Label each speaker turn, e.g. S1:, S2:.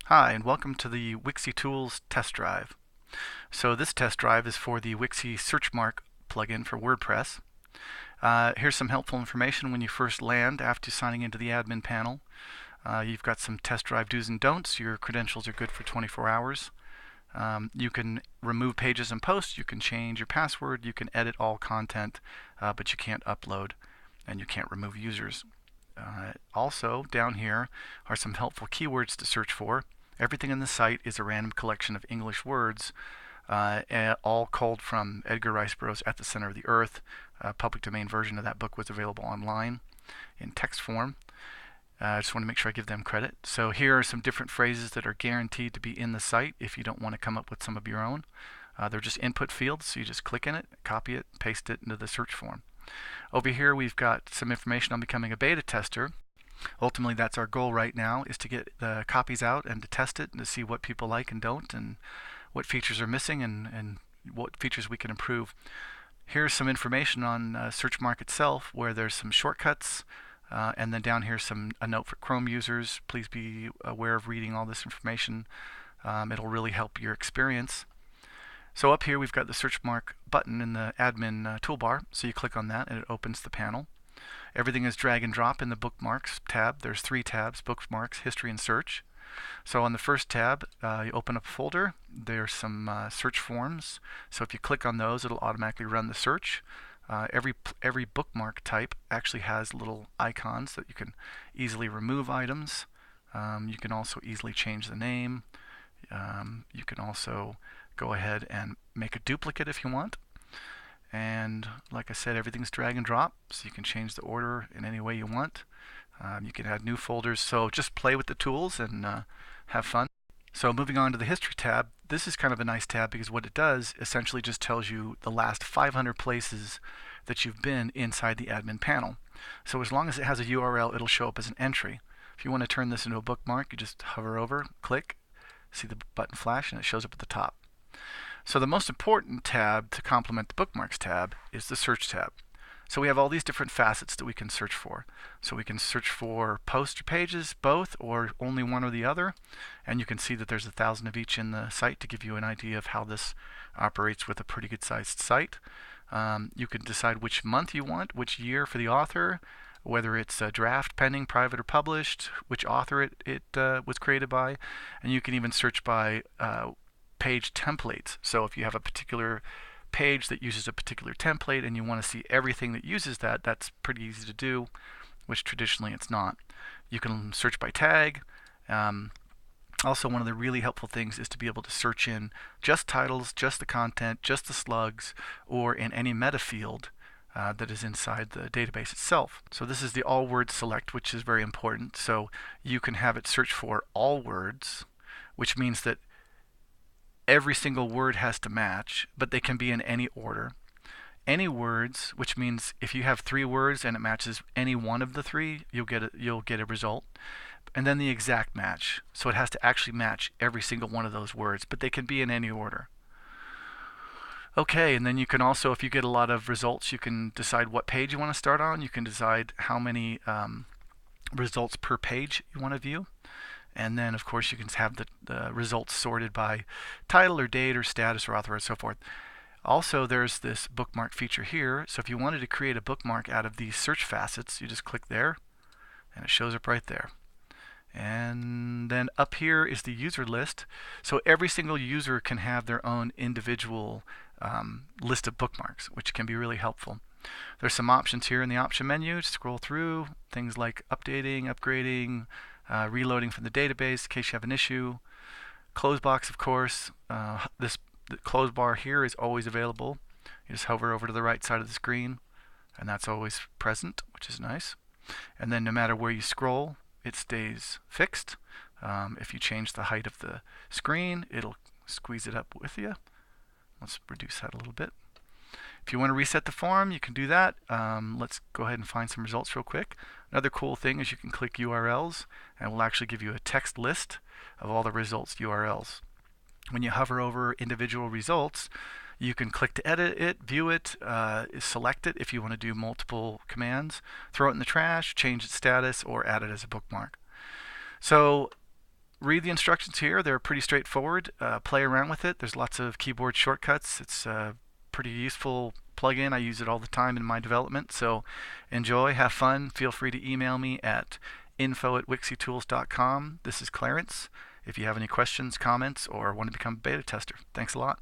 S1: Hi, and welcome to the Wixie Tools test drive. So this test drive is for the Wixie Search Mark plugin for WordPress. Here's some helpful information when you first land after signing into the admin panel. You've got some test drive do's and don'ts. Your credentials are good for 24 hours. You can remove pages and posts. You can change your password. You can edit all content, but you can't upload and you can't remove users. Also, down here are some helpful keywords to search for. Everything in the site is a random collection of English words, all culled from Edgar Rice Burroughs' At the Center of the Earth. A public domain version of that book was available online in text form. I just want to make sure I give them credit. So here are some different phrases that are guaranteed to be in the site if you don't want to come up with some of your own. They're just input fields, so you just click in it, copy it, paste it into the search form. Over here we've got some information on becoming a beta tester. Ultimately, that's our goal right now, is to get the copies out and to test it and to see what people like and don't, and what features are missing, and what features we can improve. Here's some information on SearchMark itself, where there's some shortcuts, and then down here a note for Chrome users. Please be aware of reading all this information. It'll really help your experience. So up here we've got the SearchMark button in the admin toolbar, so you click on that and it opens the panel. Everything is drag and drop in the bookmarks tab. There's 3 tabs: bookmarks, history, and search. So on the first tab, you open up a folder. There's some search forms. So if you click on those, it'll automatically run the search. Every bookmark type actually has little icons that you can easily remove items. You can also easily change the name. You can also go ahead and make a duplicate if you want. And like I said, everything's drag and drop, so you can change the order in any way you want. You can add new folders, so just play with the tools and have fun. So moving on to the history tab, this is kind of a nice tab because what it does essentially just tells you the last 500 places that you've been inside the admin panel. So as long as it has a URL, it'll show up as an entry. If you want to turn this into a bookmark, you just hover over, click, see the button flash, and it shows up at the top. So the most important tab to complement the bookmarks tab is the search tab. So we have all these different facets that we can search for. So we can search for posts or pages, both, or only one or the other. And you can see that there's 1,000 of each in the site to give you an idea of how this operates with a pretty good sized site. You can decide which month you want, which year for the author, whether it's a draft, pending, private, or published, which author it was created by. And you can even search by page templates. So if you have a particular page that uses a particular template and you want to see everything that uses that, that's pretty easy to do, which traditionally it's not. You can search by tag. Also, one of the really helpful things is to be able to search in just titles, just the content, just the slugs, or in any meta field that is inside the database itself. So this is the all words select, which is very important. So you can have it search for all words, which means that every single word has to match, but they can be in any order. Any words, which means if you have 3 words and it matches any one of the 3, you'll get a result. And then the exact match. So it has to actually match every single one of those words, but they can be in any order. Okay, and then you can also, if you get a lot of results, you can decide what page you want to start on. You can decide how many results per page you want to view. And then, of course, you can have the results sorted by title or date or status or author and so forth. Also, there's this bookmark feature here. So if you wanted to create a bookmark out of these search facets, you just click there, and it shows up right there. And then up here is the user list. So every single user can have their own individual list of bookmarks, which can be really helpful. There's some options here in the option menu. Scroll through things like updating, upgrading, reloading from the database in case you have an issue. Close box, of course. The close bar here is always available. You just hover over to the right side of the screen, and that's always present, which is nice. And then no matter where you scroll, it stays fixed. If you change the height of the screen, it'll squeeze it up with you. Let's reduce that a little bit. If you want to reset the form, you can do that. Let's go ahead and find some results real quick. Another cool thing is you can click URLs, and it will actually give you a text list of all the results URLs. When you hover over individual results, you can click to edit it, view it, select it if you want to do multiple commands, throw it in the trash, change its status, or add it as a bookmark. So read the instructions here. They're pretty straightforward. Play around with it. There's lots of keyboard shortcuts. It's a pretty useful plugin. I use it all the time in my development. So enjoy, have fun. Feel free to email me at info@wixytools.com. This is Clarence. If you have any questions, comments, or want to become a beta tester, thanks a lot.